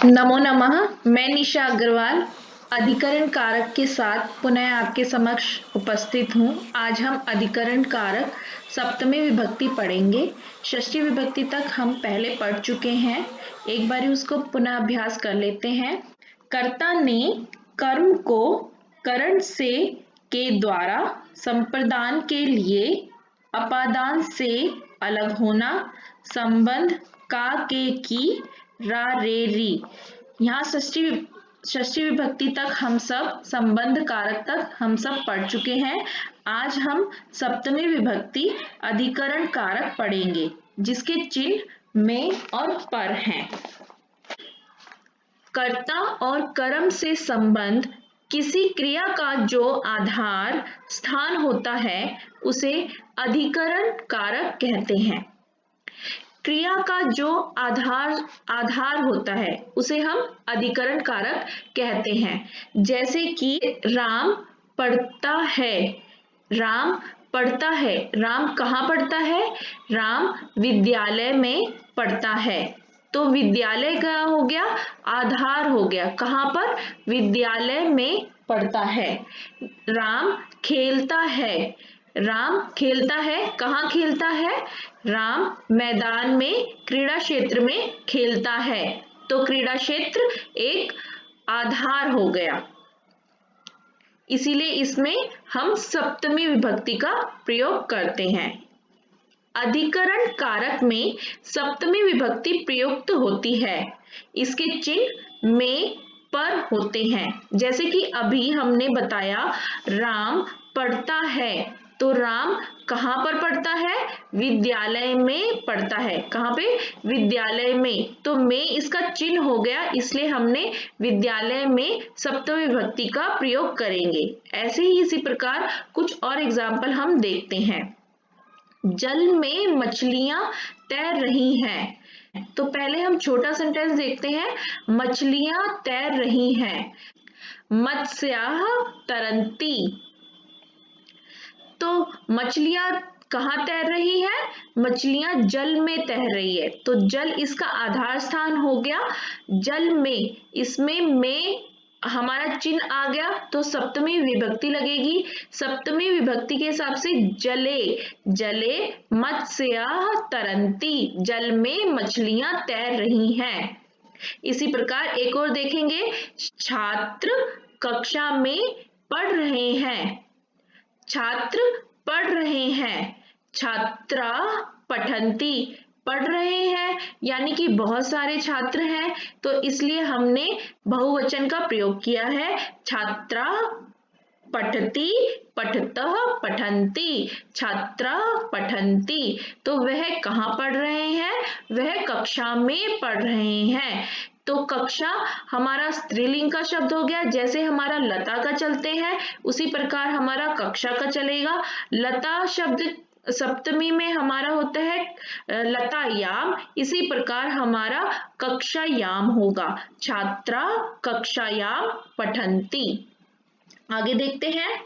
नमो नमः। मैं निशा अग्रवाल अधिकरण कारक के साथ पुनः आपके समक्ष उपस्थित हूँ। आज हम अधिकरण कारक सप्तमी विभक्ति पढ़ेंगे। षष्ठी विभक्ति तक हम पहले पढ़ चुके हैं, एक बारी उसको पुनः अभ्यास कर लेते हैं। कर्ता ने कर्म को करण से के द्वारा संप्रदान के लिए अपादान से अलग होना, संबंध का के की रा रे री। यहाँ षष्ठी विभक्ति तक हम सब, संबंध कारक तक हम सब पढ़ चुके हैं। आज हम सप्तमी विभक्ति अधिकरण कारक पढ़ेंगे, जिसके चिन्ह में और पर हैं। कर्ता और कर्म से संबंध किसी क्रिया का जो आधार स्थान होता है उसे अधिकरण कारक कहते हैं। क्रिया का जो आधार होता है उसे हम अधिकरण कारक कहते हैं। जैसे कि राम पढ़ता है, राम पढ़ता है, राम कहाँ पढ़ता है? राम विद्यालय में पढ़ता है। तो विद्यालय क्या हो गया? आधार हो गया। कहाँ पर? विद्यालय में पढ़ता है। राम खेलता है, राम खेलता है, कहाँ खेलता है? राम मैदान में, क्रीड़ा क्षेत्र में खेलता है। तो क्रीड़ा क्षेत्र एक आधार हो गया, इसीलिए इसमें हम सप्तमी विभक्ति का प्रयोग करते हैं। अधिकरण कारक में सप्तमी विभक्ति प्रयुक्त होती है। इसके चिन्ह में पर होते हैं। जैसे कि अभी हमने बताया राम पढ़ता है, तो राम कहाँ पर पढ़ता है? विद्यालय में पढ़ता है। कहाँ पे? विद्यालय में। तो में इसका चिन्ह हो गया, इसलिए हमने विद्यालय में सप्तमी विभक्ति का प्रयोग करेंगे। ऐसे ही इसी प्रकार कुछ और एग्जाम्पल हम देखते हैं। जल में मछलियां तैर रही हैं। तो पहले हम छोटा सेंटेंस देखते हैं। मछलियां तैर रही हैं। मत्स्याः तरन्ति। तो मछलियां कहाँ तैर रही है? मछलियां जल में तैर रही है। तो जल इसका आधार स्थान हो गया। जल में, इसमें में हमारा चिन्ह आ गया, तो सप्तमी विभक्ति लगेगी। सप्तमी विभक्ति के हिसाब से जले, जले मत्स्याः तरन्ति, जल में मछलियां तैर रही हैं। इसी प्रकार एक और देखेंगे। छात्र कक्षा में पढ़ रहे हैं। छात्र पढ़ रहे हैं। छात्रा पठन्ति, पढ़ रहे हैं, यानी कि बहुत सारे छात्र हैं, तो इसलिए हमने बहुवचन का प्रयोग किया है। छात्रा पठति, पठतः, पठन्ति, छात्रा पठन्ति। तो वह कहाँ पढ़ रहे हैं? वह कक्षा में पढ़ रहे हैं। तो कक्षा हमारा स्त्रीलिंग का शब्द हो गया। जैसे हमारा लता का चलते हैं, उसी प्रकार हमारा कक्षा का चलेगा। लता शब्द सप्तमी में हमारा होता है लतायाम, इसी प्रकार हमारा कक्षायाम होगा। छात्रा कक्षायाम पठन्ति। आगे देखते हैं।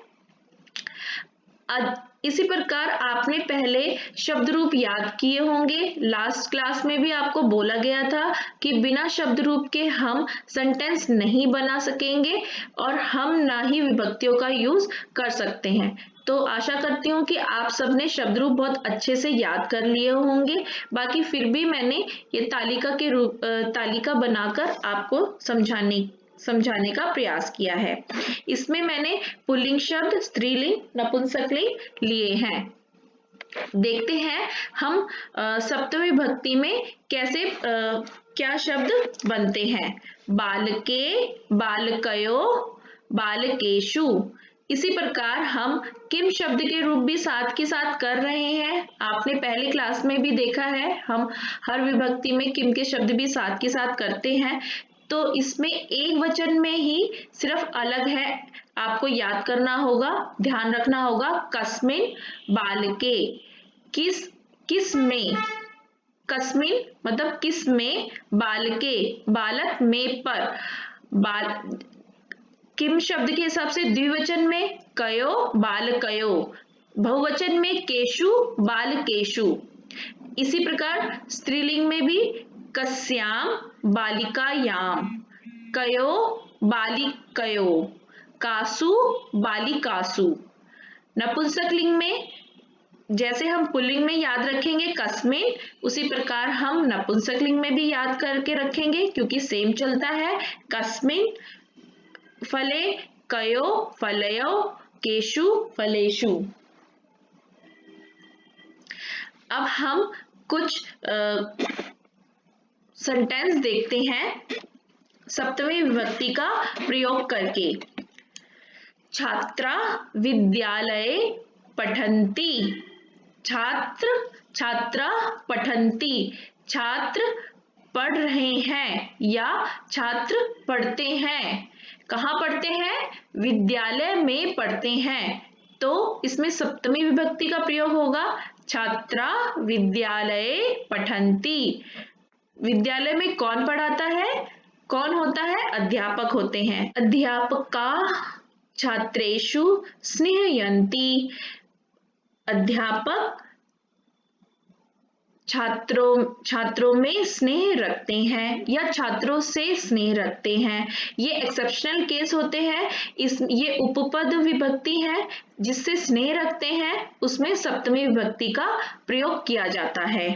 इसी प्रकार आपने पहले शब्द रूप याद किए होंगे। लास्ट क्लास में भी आपको बोला गया था कि बिना शब्द रूप के हम सेंटेंस नहीं बना सकेंगे और हम ना ही विभक्तियों का यूज कर सकते हैं। तो आशा करती हूँ कि आप सबने शब्द रूप बहुत अच्छे से याद कर लिए होंगे। बाकी फिर भी मैंने ये तालिका बनाकर आपको समझाने का प्रयास किया है। इसमें मैंने पुल्लिंग शब्द, स्त्रीलिंग, नपुंसकलिंग लिए हैं। देखते हैं हम सप्तमी विभक्ति में कैसे क्या शब्द बनते हैं। बालके, बालकयो, बालकेषु। इसी प्रकार हम किम शब्द के रूप भी साथ के साथ कर रहे हैं। आपने पहली क्लास में भी देखा है, हम हर विभक्ति में किम के शब्द भी साथ के साथ करते हैं। तो इसमें एक वचन में ही सिर्फ अलग है, आपको याद करना होगा, ध्यान रखना होगा। कस्मिन बालके, किस में, कस्मिन मतलब किस में, बालके बालक में पर, किम शब्द के हिसाब से द्विवचन में कयो बालकयो, बहुवचन में केशु बालकेशु। इसी प्रकार स्त्रीलिंग में भी कस्याम बालिकायाम, कयो बालिकयो, कासु बालिकासु। नपुंसकलिंग में जैसे हम पुल्लिंग में याद रखेंगे कस्मिन, उसी प्रकार हम नपुंसकलिंग में भी याद करके रखेंगे क्योंकि सेम चलता है। कस्मिन फले, कयो फलयो, केशु फलेषु। अब हम कुछ सेंटेंस देखते हैं सप्तमी विभक्ति का प्रयोग करके। छात्रा विद्यालये पठन्ति, छात्र छात्रा पठन्ति, छात्र पढ़ रहे हैं या छात्र पढ़ते हैं। कहाँ पढ़ते हैं? विद्यालय में पढ़ते हैं, तो इसमें सप्तमी विभक्ति का प्रयोग होगा। छात्रा विद्यालये पठन्ति। विद्यालय में कौन पढ़ाता है? कौन होता है? अध्यापक होते हैं। अध्यापका छात्रेषु स्नेहयन्ति, अध्यापक छात्रों में स्नेह रखते हैं या छात्रों से स्नेह रखते हैं। ये एक्सेप्शनल केस होते हैं। ये उपपद विभक्ति है जिससे स्नेह रखते हैं, उसमें सप्तमी विभक्ति का प्रयोग किया जाता है।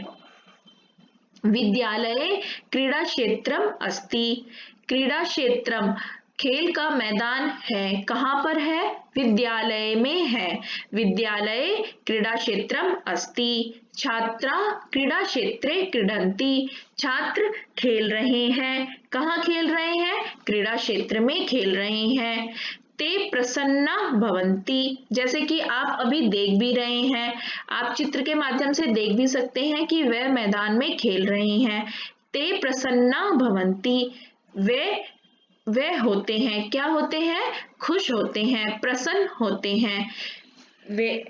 विद्यालये क्रीड़ा क्षेत्रम अस्ति, क्रीड़ा क्षेत्रम खेल का मैदान है। कहाँ पर है? विद्यालय में है। विद्यालये क्रीड़ा क्षेत्रम अस्ति। छात्रा क्रीड़ा क्षेत्रे क्रीडन्ति, छात्र खेल रहे हैं। कहाँ खेल रहे हैं? क्रीड़ा क्षेत्र में खेल रहे हैं। ते प्रसन्ना भवन्ति, जैसे कि आप अभी देख भी रहे हैं, आप चित्र के माध्यम से देख भी सकते हैं कि वह मैदान में खेल रहे हैं। ते प्रसन्ना भवन्ति, वे होते हैं, क्या होते हैं? खुश होते हैं, प्रसन्न होते हैं वे।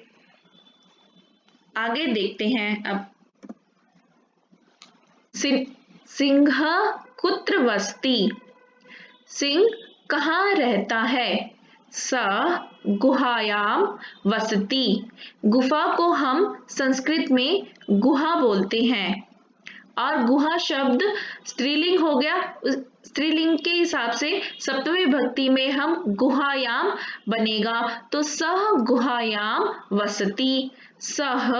आगे देखते हैं अब। सिंह कुत्र वसति, सिंह कहाँ रहता है? स गुहायाम वसति, गुफा को हम संस्कृत में गुहा बोलते हैं और गुहा शब्द स्त्रीलिंग हो गया। स्त्रीलिंग के हिसाब से सप्तमी विभक्ति में हम गुहायाम बनेगा, तो सह गुहायाम वसति, सह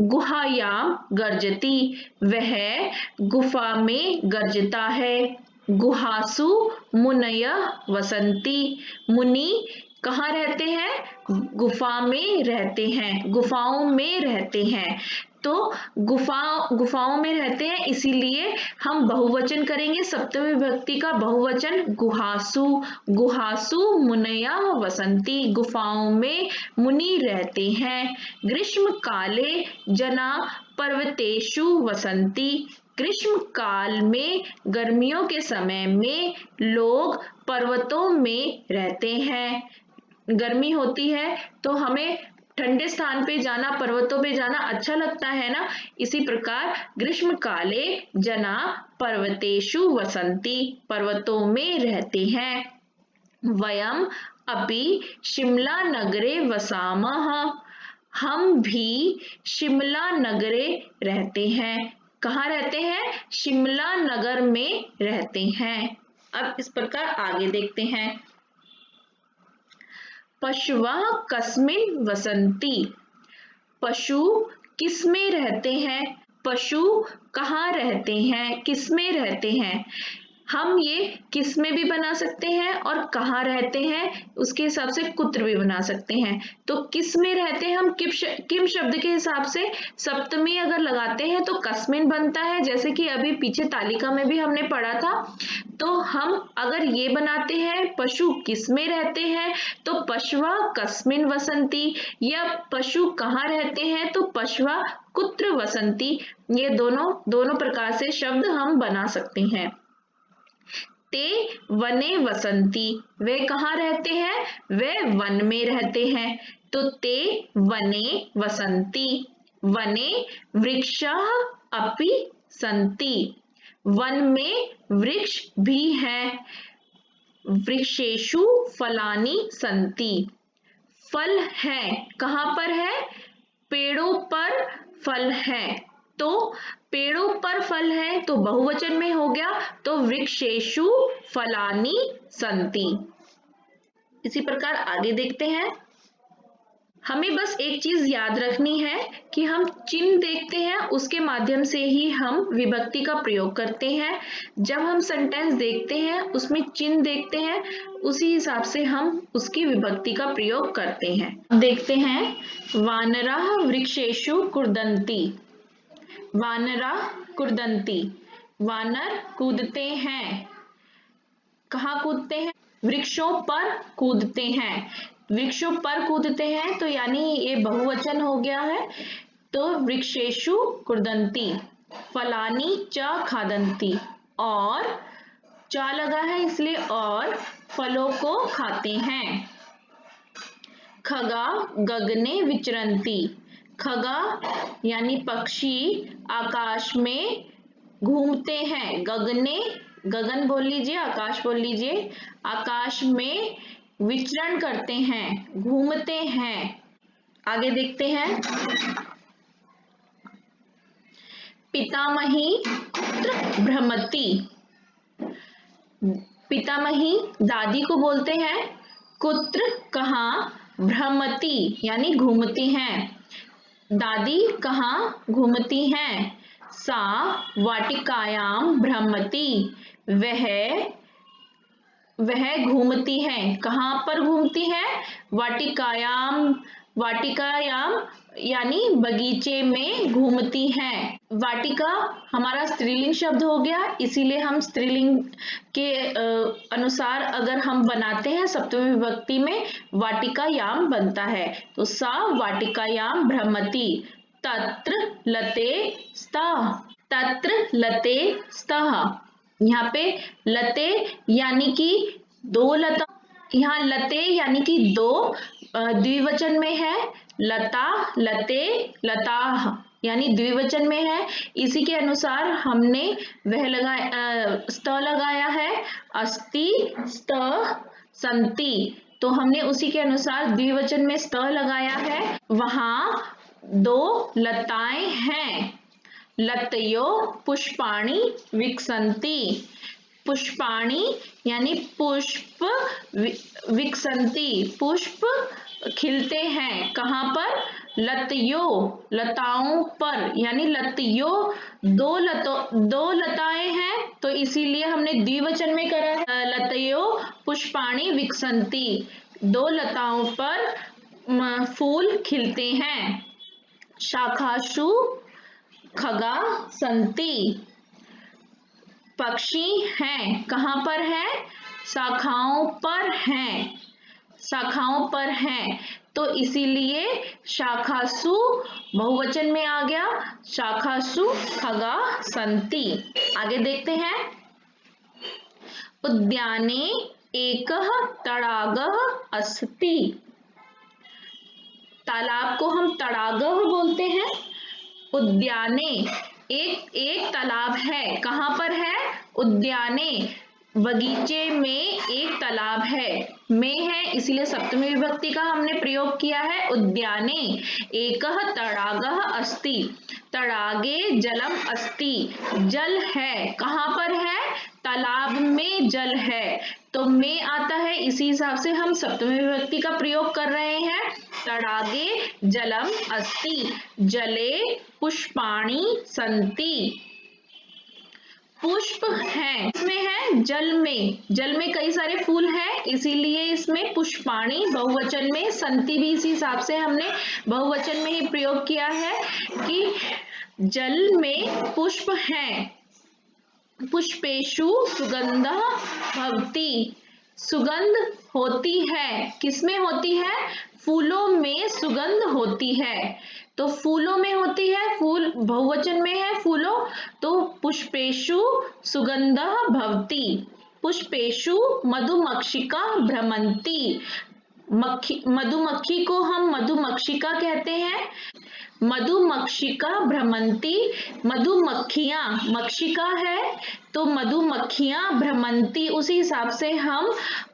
गुहायाम गर्जति, वह गुफा में गर्जता है। गुहासु मुनय वसन्ति, मुनि कहाँ रहते हैं? गुफा में रहते हैं, गुफाओं में रहते हैं। तो गुफाओं में रहते हैं, इसीलिए हम बहुवचन करेंगे सप्तमी विभक्ति का बहुवचन गुहासु। गुहासु मुनया वसन्ति, गुफाओं में मुनि रहते हैं। ग्रीष्म काले जना पर्वतेषु वसन्ति, ग्रीष्म काल में गर्मियों के समय में लोग पर्वतों में रहते हैं। गर्मी होती है तो हमें ठंडे स्थान पे जाना, पर्वतों पे जाना अच्छा लगता है ना। इसी प्रकार ग्रीष्म काले जना पर्वतेषु वसन्ति, पर्वतों में रहते हैं। वयम अपि शिमला नगरे वसामः, हम भी शिमला नगरे रहते हैं। कहाँ रहते हैं? शिमला नगर में रहते हैं। अब इस प्रकार आगे देखते हैं। पशवः कस्मिन् वसन्ति, पशु किस में रहते हैं? पशु कहाँ रहते हैं? किस में रहते हैं? हम ये किस में भी बना सकते हैं और कहाँ रहते हैं उसके हिसाब से कुत्र भी बना सकते हैं। तो किस में रहते हैं हम किम शब्द के हिसाब से सप्तमी अगर लगाते हैं तो कस्मिन बनता है, जैसे कि अभी पीछे तालिका में भी हमने पढ़ा था। तो हम अगर ये बनाते हैं पशु किस में रहते हैं तो पशवा कस्मिन वसन्ति, या पशु कहाँ रहते हैं तो पशवा कुत्र वसन्ति। ये दोनों प्रकार से शब्द हम बना सकते हैं। ते वने वसन्ति, वे कहाँ रहते हैं? वे वन में रहते हैं। तो ते वने वसन्ति, वने वृक्षाः अपि सन्ति, वन में वृक्ष भी हैं। वृक्षेषु फलानि सन्ति, फल है, कहाँ पर है? पेड़ों पर फल है। तो पेड़ों पर फल है तो बहुवचन में हो गया, तो वृक्षेषु फलानि सन्ति। इसी प्रकार आगे देखते हैं। हमें बस एक चीज याद रखनी है कि हम चिन्ह देखते हैं उसके माध्यम से ही हम विभक्ति का प्रयोग करते हैं। जब हम सेंटेंस देखते हैं उसमें चिन्ह देखते हैं, उसी हिसाब से हम उसकी विभक्ति का प्रयोग करते हैं। देखते हैं, वानराः वृक्षेषु कूर्दन्ति। वानरा कूर्दन्ति, वानर कूदते हैं। कहाँ कूदते हैं? वृक्षों पर कूदते हैं। वृक्षों पर कूदते हैं तो यानी ये बहुवचन हो गया है, तो वृक्षेषु कूर्दन्ति। फलानि च खादन्ति, और च लगा है इसलिए और फलों को खाते हैं। खगा गगने विचरन्ति। खगा यानी पक्षी आकाश में घूमते हैं। गगने, गगन बोल लीजिए, आकाश बोल लीजिए। आकाश में विचरण करते हैं, घूमते हैं। आगे देखते हैं। पितामही कुत्र भ्रमति। पितामही दादी को बोलते हैं, कुत्र कहाँ, भ्रमति यानी घूमती हैं। दादी कहाँ घूमती हैं? सा वाटिकायाम भ्रमति। वह घूमती हैं। कहाँ पर घूमती हैं? वाटिकायाम। वाटिकायाम यानी बगीचे में घूमती हैं। वाटिका हमारा स्त्रीलिंग शब्द हो गया, इसीलिए हम स्त्रीलिंग के अनुसार अगर हम बनाते हैं सप्तमी विभक्ति में वाटिकायाम बनता है। तो सा वाटिकायाम भ्रमति। तत्र लते स्तः। तत्र लते स्तः। यहाँ पे लते यानी कि दो लता, यहाँ लते यानी कि दो द्विवचन में है। लता, लते, लताः यानी द्विवचन में है। इसी के अनुसार हमने वह लगाया, स्त लगाया है। अस्ति, स्त, सन्ति। तो हमने उसी के अनुसार द्विवचन में स्त लगाया है। वहां दो लताएं हैं। लतयो पुष्पाणि विकसन्ति। पुष्पाणि यानी पुष्प, विकसन्ति पुष्प खिलते हैं। कहाँ पर? लतयो, लताओं पर, यानी लतयो दो लताएं हैं तो इसीलिए हमने द्विवचन में करा है। लतयो पुष्पाणि विकसन्ति, दो लताओं पर फूल खिलते हैं। शाखासु खगा सन्ति। पक्षी हैं। कहाँ पर है? शाखाओं पर हैं। शाखाओं पर हैं तो इसीलिए शाखासु बहुवचन में आ गया। शाखासु खगा सन्ति। आगे देखते हैं। उद्याने एकः तडागः अस्ति। तालाब को हम तडागः बोलते हैं। उद्याने एक तालाब है। कहाँ पर है? उद्याने, बगीचे में एक तालाब है। में है इसीलिए सप्तमी विभक्ति का हमने प्रयोग किया है। उद्याने एकः तडागः अस्ति। तडागे जलम अस्ति। जल है। कहाँ पर है? तालाब में जल है तो में आता है, इसी हिसाब से हम सप्तमी विभक्ति का प्रयोग कर रहे हैं। तडागे जलम अस्ति। जले पुष्पाणि सन्ति। पुष्प हैं, इसमें है जल में कई सारे फूल हैं, इसीलिए इसमें पुष्पाणि बहुवचन में, संति भी इसी हिसाब से हमने बहुवचन में ही प्रयोग किया है कि जल में पुष्प हैं। पुष्पेषु सुगंधः भवति। सुगंध होती है। किसमें होती है? फूलों में सुगंध होती है। तो फूलों में होती है, फूल बहुवचन में है फूलों, तो पुष्पेषु सुगंधः भवति। पुष्पेषु मधुमक्षिका भ्रमन्ति। मधुमक्खी को हम मधुमक्षिका कहते हैं। मधुमक्षिका भ्रमंती, मधुमक्खियां मक्षिका है तो मधुमक्खियां भ्रमंती, उसी हिसाब से हम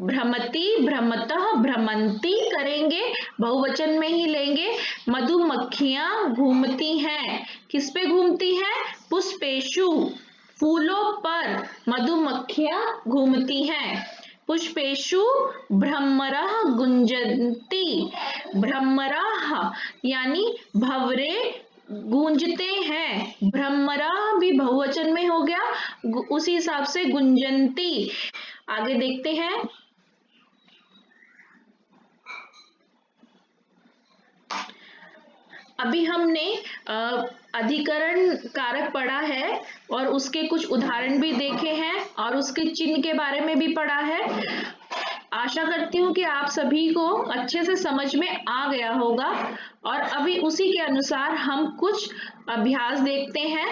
भ्रमती, भ्रमतः, भ्रमंती करेंगे, बहुवचन में ही लेंगे। मधुमक्खियां घूमती हैं, किस पे घूमती हैं? पुष्पेशु, फूलों पर मधुमक्खियां घूमती हैं। पुष्पेशु भ्रमरः गुंजन्ति, भ्रमरः यानी भंवरे गूंजते हैं, भ्रमरः भी बहुवचन में हो गया, उसी हिसाब से गुंजन्ति। आगे देखते हैं। अभी हमने अधिकरण कारक पढ़ा है और उसके कुछ उदाहरण भी देखे हैं और उसके चिन्ह के बारे में भी पढ़ा है। आशा करती हूँ कि आप सभी को अच्छे से समझ में आ गया होगा और अभी उसी के अनुसार हम कुछ अभ्यास देखते हैं।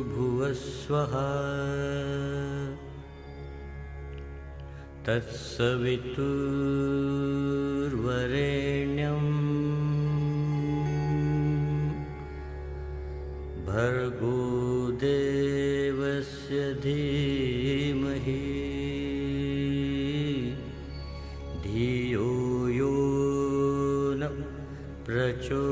भूर्भुवस्वः तत्सवितुर्वरेण्यं भर्गो देवस्य धीमहि धियो यो न प्रचोदयात्।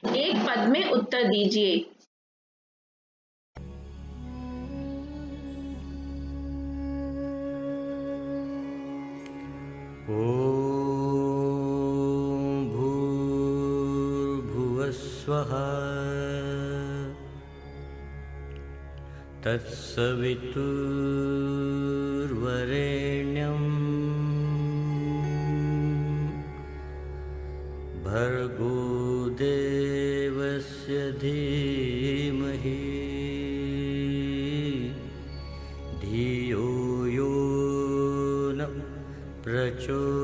एक पद में उत्तर दीजिए। ॐ भूर्भुवस्वः तत्सवितुर्वरेण्यं भर्गो देवस्य धीमहि धियो यो न प्रचोदयात्।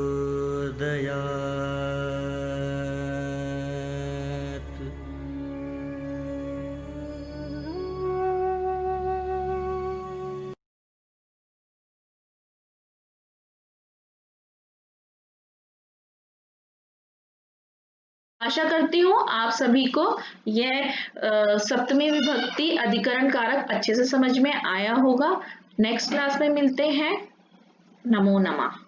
आशा करती हूँ आप सभी को यह सप्तमी विभक्ति अधिकरण कारक अच्छे से समझ में आया होगा। नेक्स्ट क्लास में मिलते हैं। नमो नमः।